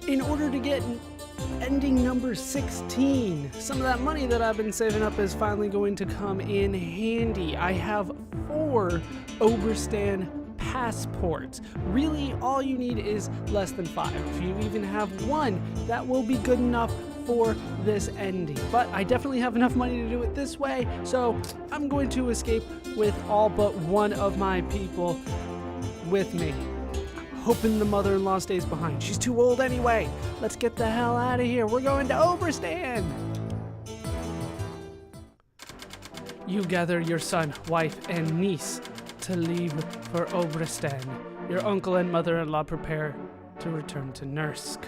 in order to get ending number 16. Some of that money that I've been saving up is finally going to come in handy. I have 4 Oberstan passports. Really, all you need is less than 5. If you even have 1, that will be good enough for this ending. But I definitely have enough money to do it this way, so I'm going to escape with all but 1 of my people with me. Hoping the mother-in-law stays behind. She's too old anyway. Let's get the hell out of here. We're going to Oberstan. You gather your son, wife, and niece to leave for Oberstan. Your uncle and mother-in-law prepare to return to Nursk.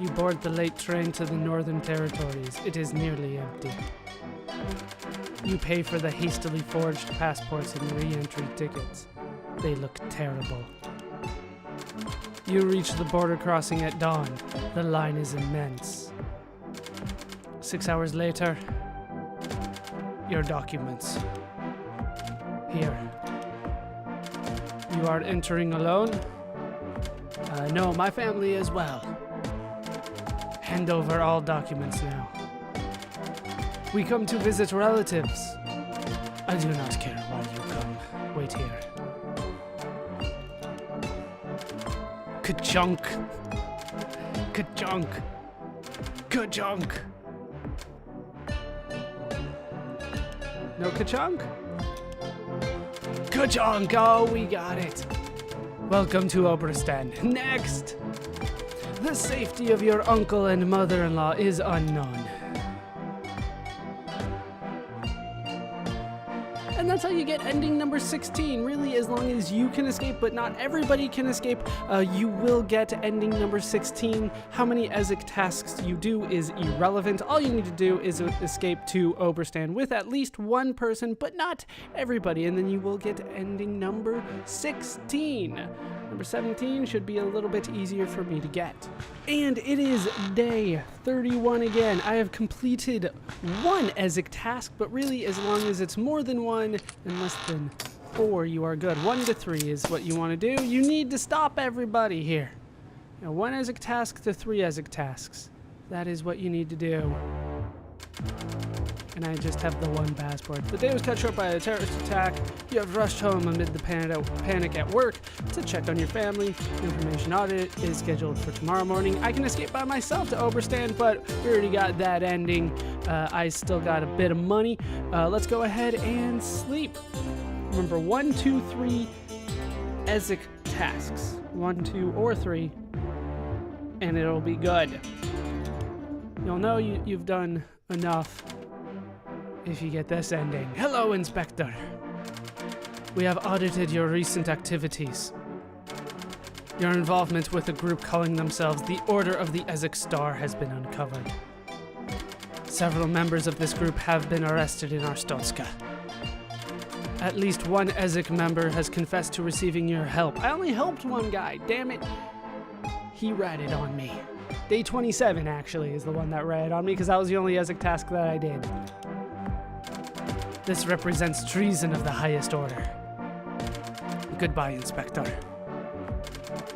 You board the late train to the Northern Territories. It is nearly empty. You pay for the hastily forged passports and re-entry tickets. They look terrible. You reach the border crossing at dawn. The line is immense. 6 hours later, your documents. Here. You are entering alone? No, my family as well. Hand over all documents now. We come to visit relatives. I do not care why you come. Wait here. Ka-chunk. Ka-chunk. Ka-chunk. No ka-chunk? Ka-chunk! Oh, we got it. Welcome to Oberstan. Next! The safety of your uncle and mother-in-law is unknown. And that's how you get ending number 16. Really, as long as you can escape, but not everybody can escape, you will get ending number 16. How many Ezek tasks you do is irrelevant. All you need to do is escape to Oberstan with at least 1 person, but not everybody, and then you will get ending number 16. Number 17 should be a little bit easier for me to get. And it is day 31 again. I have completed 1 Ezek task, but really, as long as it's more than 1 and less than 4, you are good. 1 to 3 is what you want to do. You need to stop everybody here. Now, 1 Ezek task to 3 Ezek tasks. That is what you need to do. And I just have the 1 passport. The day was cut short by a terrorist attack. You have rushed home amid the panic at work to check on your family. Information audit is scheduled for tomorrow morning. I can escape by myself to Oberstan, but we already got that ending. I still got a bit of money. Let's go ahead and sleep. Remember, 1, 2, 3 Ezek tasks. 1, 2, or 3, and it'll be good. You'll know you've done enough if you get this ending. Hello, Inspector. We have audited your recent activities. Your involvement with a group calling themselves the Order of the Ezek Star has been uncovered. Several members of this group have been arrested in Arstotzka. At least 1 Ezek member has confessed to receiving your help. I only helped 1 guy, damn it. He ratted on me. Day 27, actually, is the one that ratted on me, because that was the only Ezek task that I did. This represents treason of the highest order. Goodbye, Inspector.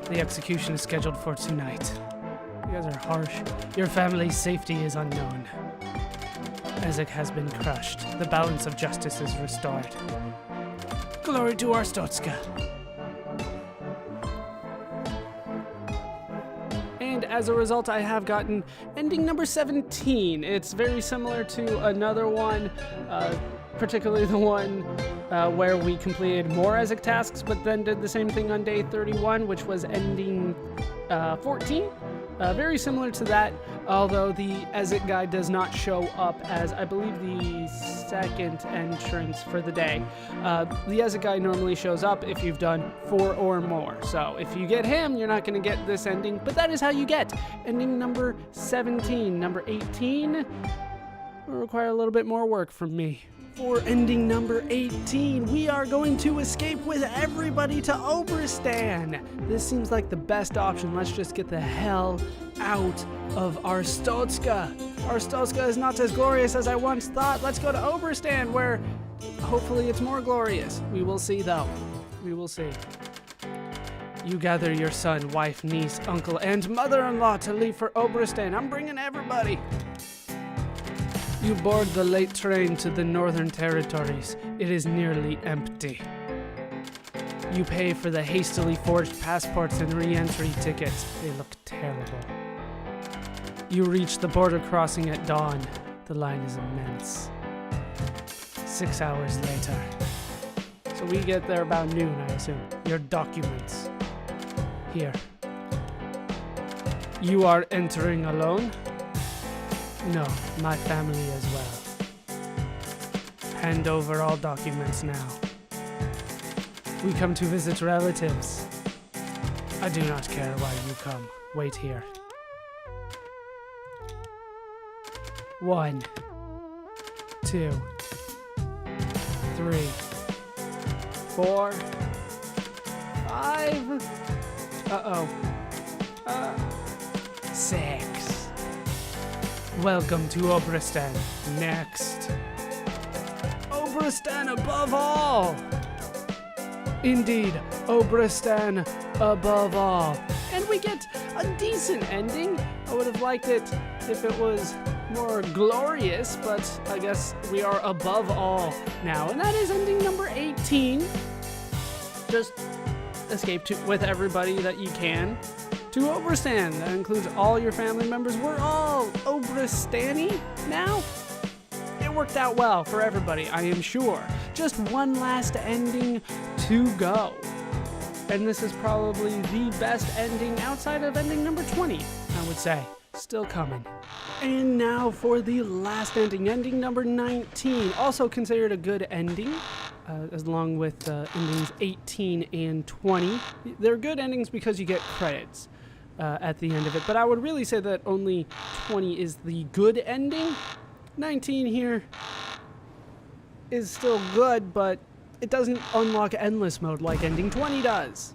The execution is scheduled for tonight. You guys are harsh. Your family's safety is unknown. Ezek has been crushed. The balance of justice is restored. Glory to Arstotzka. And as a result, I have gotten ending number 17. It's very similar to another one, particularly the one where we completed more Ezek tasks, but then did the same thing on day 31, which was ending 14. Very similar to that, although the Ezek guy does not show up as, I believe, the second entrance for the day. The Ezek guy normally shows up if you've done 4 or more. So if you get him, you're not going to get this ending, but that is how you get ending number 17. Number 18 will require a little bit more work from me. For ending number 18, we are going to escape with everybody to Oberstan. This seems like the best option. Let's just get the hell out of Arstotzka. Arstotzka is not as glorious as I once thought. Let's go to Oberstan, where hopefully it's more glorious. We will see, though. We will see. You gather your son, wife, niece, uncle, and mother-in-law to leave for Obristan. I'm bringing everybody. You board the late train to the Northern Territories. It is nearly empty. You pay for the hastily forged passports and re-entry tickets. They look terrible. You reach the border crossing at dawn. The line is immense. 6 hours later. So we get there about noon, I assume. Your documents. Here. You are entering alone? No, my family as well. Hand over all documents now. We come to visit relatives. I do not care why you come. Wait here. 1, 2, 3, 4, 5. 6. Welcome to Obristan. Next. Obristan above all! Indeed, Obristan above all. And we get a decent ending. I would have liked it if it was more glorious, but I guess we are above all now. And that is ending number 18. Just escape with everybody that you can to Obristan. That includes all your family members. We're all Obristani now. It worked out well for everybody, I am sure. Just one last ending to go. And this is probably the best ending outside of ending number 20, I would say. Still coming. And now for the last ending, ending number 19. Also considered a good ending, along with endings 18 and 20. They're good endings because you get credits at the end of it. But I would really say that only 20 is the good ending. 19 here is still good, but it doesn't unlock endless mode like ending 20 does.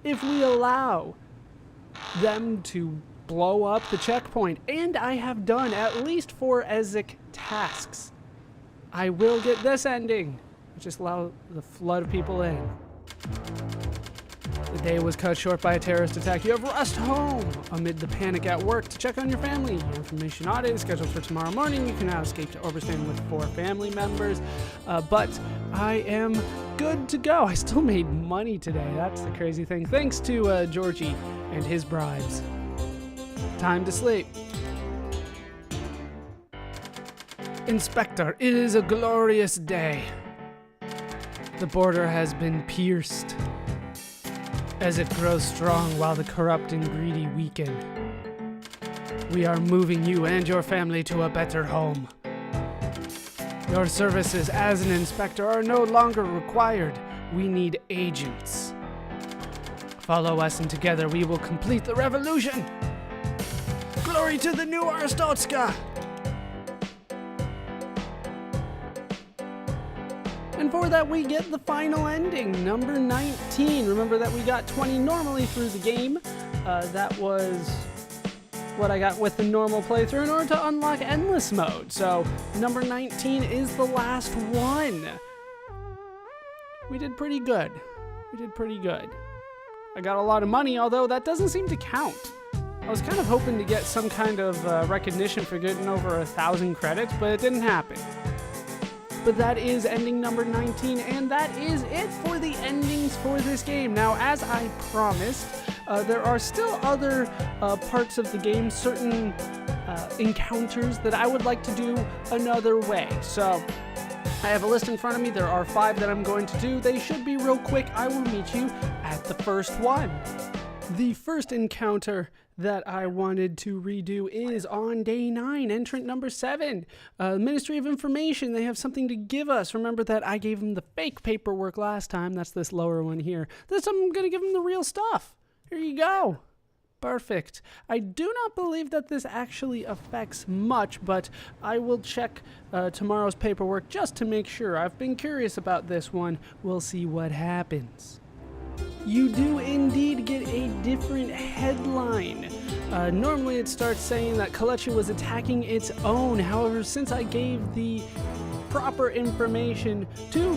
If we allow them to blow up the checkpoint, and I have done at least 4 Ezek tasks, I will get this ending. Just allow the flood of people in. The day was cut short by a terrorist attack. You have rushed home amid the panic at work to check on your family. Your information audit is scheduled for tomorrow morning. You can now escape to Obristan with 4 family members. But I am good to go. I still made money today. That's the crazy thing. Thanks to Georgie and his bribes. Time to sleep. Inspector, it is a glorious day. The border has been pierced as it grows strong while the corrupt and greedy weaken. We are moving you and your family to a better home. Your services as an inspector are no longer required. We need agents. Follow us and together we will complete the revolution. Glory to the new Arstotzka! And for that, we get the final ending, number 19. Remember that we got 20 normally through the game. That was what I got with the normal playthrough in order to unlock endless mode. So number 19 is the last one. We did pretty good. I got a lot of money, although that doesn't seem to count. I was kind of hoping to get some kind of recognition for getting over 1,000 credits, but it didn't happen. But that is ending number 19, and that is it for the endings for this game. Now, as I promised, there are still other parts of the game, certain encounters that I would like to do another way. So, I have a list in front of me. There are 5 that I'm going to do. They should be real quick. I will meet you at the first one. The first encounter that I wanted to redo is on day 9, entrant number 7. Ministry of Information, they have something to give us. Remember that I gave them the fake paperwork last time. That's this lower one here. This time I'm going to give them the real stuff. Here you go. Perfect. I do not believe that this actually affects much, but I will check tomorrow's paperwork just to make sure. I've been curious about this one. We'll see what happens. You do indeed get a different headline. Normally it starts saying that Kalechi was attacking its own. However, since I gave the proper information to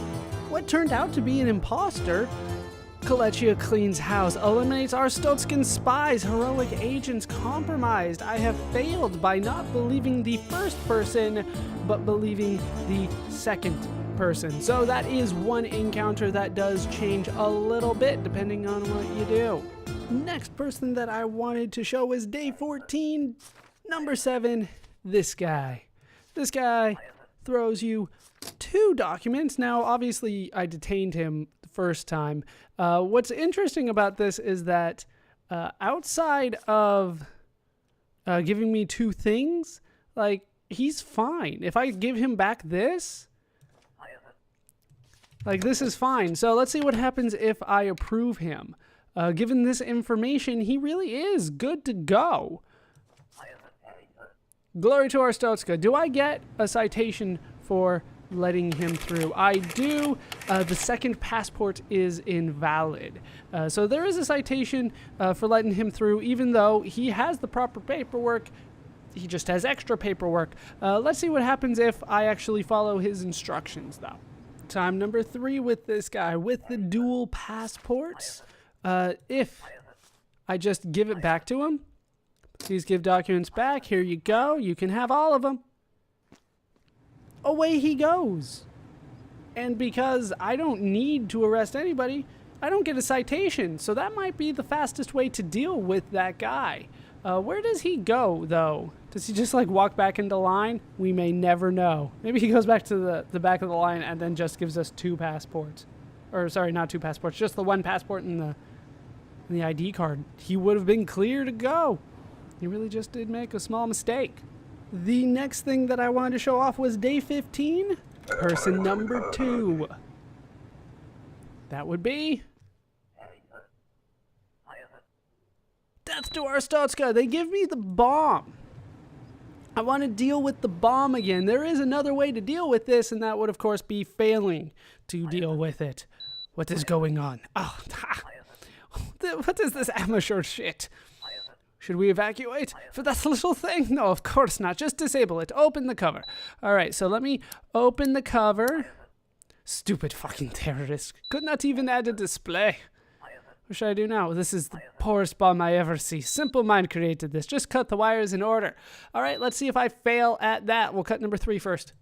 what turned out to be an imposter, Kolechia cleans house, eliminates Arstotzkan spies, heroic agents compromised. I have failed by not believing the first person, but believing the second person. So that is one encounter that does change a little bit depending on what you do. Next person that I wanted to show is day 14, number 7, this guy. This guy throws you 2 documents. Now, obviously, I detained him the first time. What's interesting about this is that outside of giving me 2 things, like, he's fine. If I give him back this, like, this is fine. So let's see what happens if I approve him. Given this information, he really is good to go. Glory to Arstotzka. Do I get a citation for letting him through? I do. The second passport is invalid. So there is a citation for letting him through, even though he has the proper paperwork. He just has extra paperwork. Let's see what happens if I actually follow his instructions, though. Time number 3 with this guy, with the dual passports. If I just give it back to him, please give documents back. Here you go. You can have all of them. Away he goes. And because I don't need to arrest anybody, I don't get a citation. So that might be the fastest way to deal with that guy. Where does he go, though? Does he just, like, walk back into line? We may never know. Maybe he goes back to the back of the line and then just gives us 2 passports. Or, sorry, not 2 passports. Just the 1 passport and the ID card. He would have been clear to go. He really just did make a small mistake. The next thing that I wanted to show off was day 15. Person number 2. That would be Death to Arstotzka. They give me the bomb. I want to deal with the bomb again. There is another way to deal with this, and that would, of course, be failing to deal with it. What is going on? Oh, what is this amateur shit? Should we evacuate for that little thing? No, of course not. Just disable it. Open the cover. All right, so let me open the cover. Stupid fucking terrorist. Could not even add a display. What should I do now? This is the poorest bomb I ever see. Simple Mind created this. Just cut the wires in order. All right, let's see if I fail at that. We'll cut number 3 first.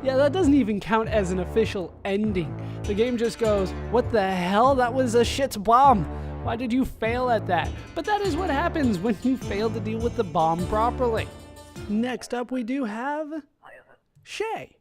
Yeah, that doesn't even count as an official ending. The game just goes, what the hell? That was a shit's bomb. Why did you fail at that? But that is what happens when you fail to deal with the bomb properly. Next up, we do have Shay.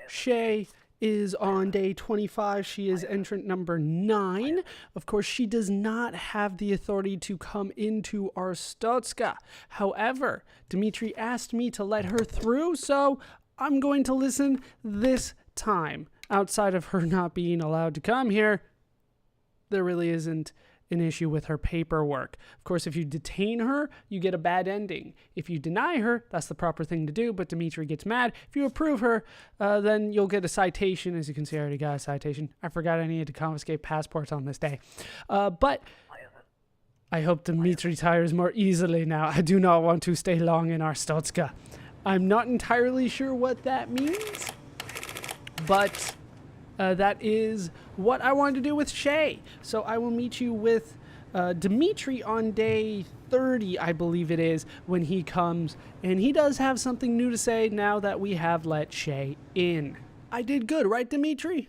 Shay is on day 25. She is entrant number 9. Of course, she does not have the authority to come into Arstotzka. However, Dimitri asked me to let her through, so I'm going to listen this time. Outside of her not being allowed to come here, there really isn't an issue with her paperwork. Of course, if you detain her, you get a bad ending. If you deny her, that's the proper thing to do, but Dimitri gets mad. If you approve her, then you'll get a citation. As you can see, I already got a citation. I forgot I needed to confiscate passports on this day. But I hope Dimitri tires more easily now. I do not want to stay long in Arstotzka. I'm not entirely sure what that means, but that is what I wanted to do with Shay. So I will meet you with Dimitri on day 30, I believe it is, when he comes. And he does have something new to say now that we have let Shay in. I did good, right, Dimitri?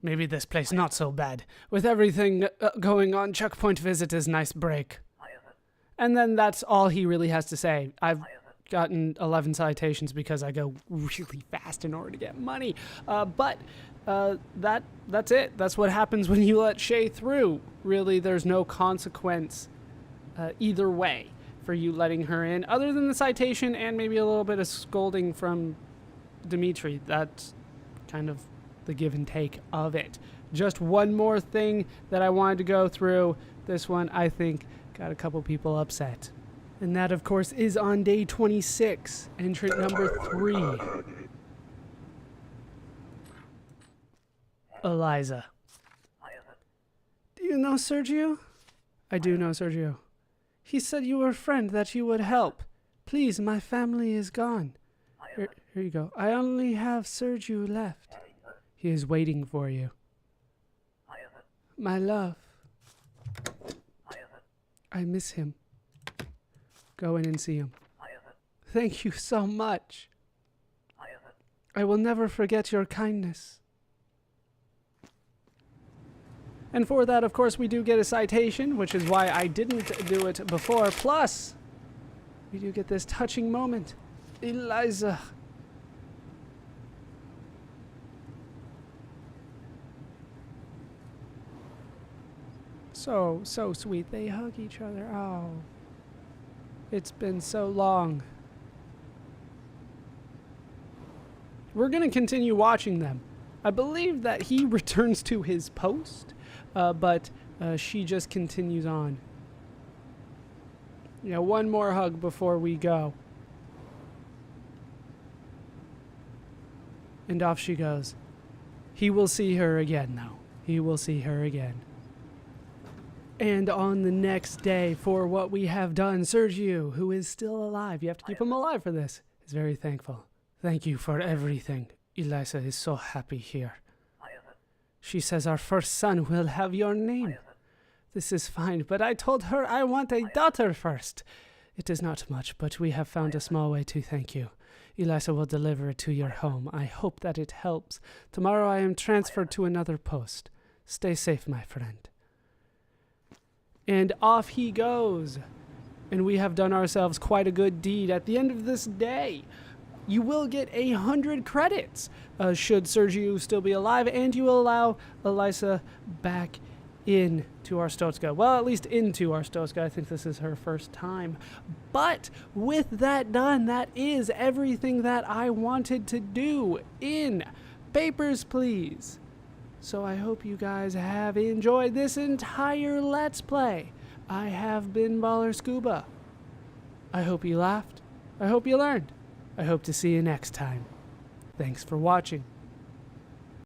Maybe this place not so bad. With everything going on, checkpoint visit is nice break. And then that's all he really has to say. I've gotten 11 citations because I go really fast in order to get money. But that's it. That's what happens when you let Shay through. Really, there's no consequence either way for you letting her in, other than the citation and maybe a little bit of scolding from Dimitri. That's kind of the give and take of it. Just one more thing that I wanted to go through. This one, I think, got a couple people upset. And that, of course, is on day 26, entrant number 3. Eliza. Do you know Sergio? I do know Sergio. He said you were a friend, that you would help. Please, my family is gone. Here you go. I only have Sergio left. He is waiting for you. My love. I miss him. Go in and see him. Thank you so much. I will never forget your kindness. And for that, of course, we do get a citation, which is why I didn't do it before. Plus, we do get this touching moment. Eliza. So sweet. They hug each other. Oh. It's been so long. We're going to continue watching them. I believe that he returns to his post, but she just continues on. Yeah, one more hug before we go. And off she goes. He will see her again, though. He will see her again. And on the next day, for what we have done, Sergio, who is still alive, you have to keep him alive for this, is very thankful. Thank you for everything. Eliza is so happy here. She says our first son will have your name. This is fine, but I told her I want a daughter first. It is not much, but we have found a small way to thank you. Eliza will deliver it to your home. I hope that it helps. Tomorrow I am transferred to another post. Stay safe, my friend. And off he goes. And we have done ourselves quite a good deed. At the end of this day, you will get 100 credits, should Sergio still be alive, and you will allow Eliza back in to Arstotzka. Well, at least into Arstotzka. I think this is her first time. But with that done, that is everything that I wanted to do in Papers, Please. So I hope you guys have enjoyed this entire Let's Play. I have been Baller Scuba. I hope you laughed. I hope you learned. I hope to see you next time. Thanks for watching.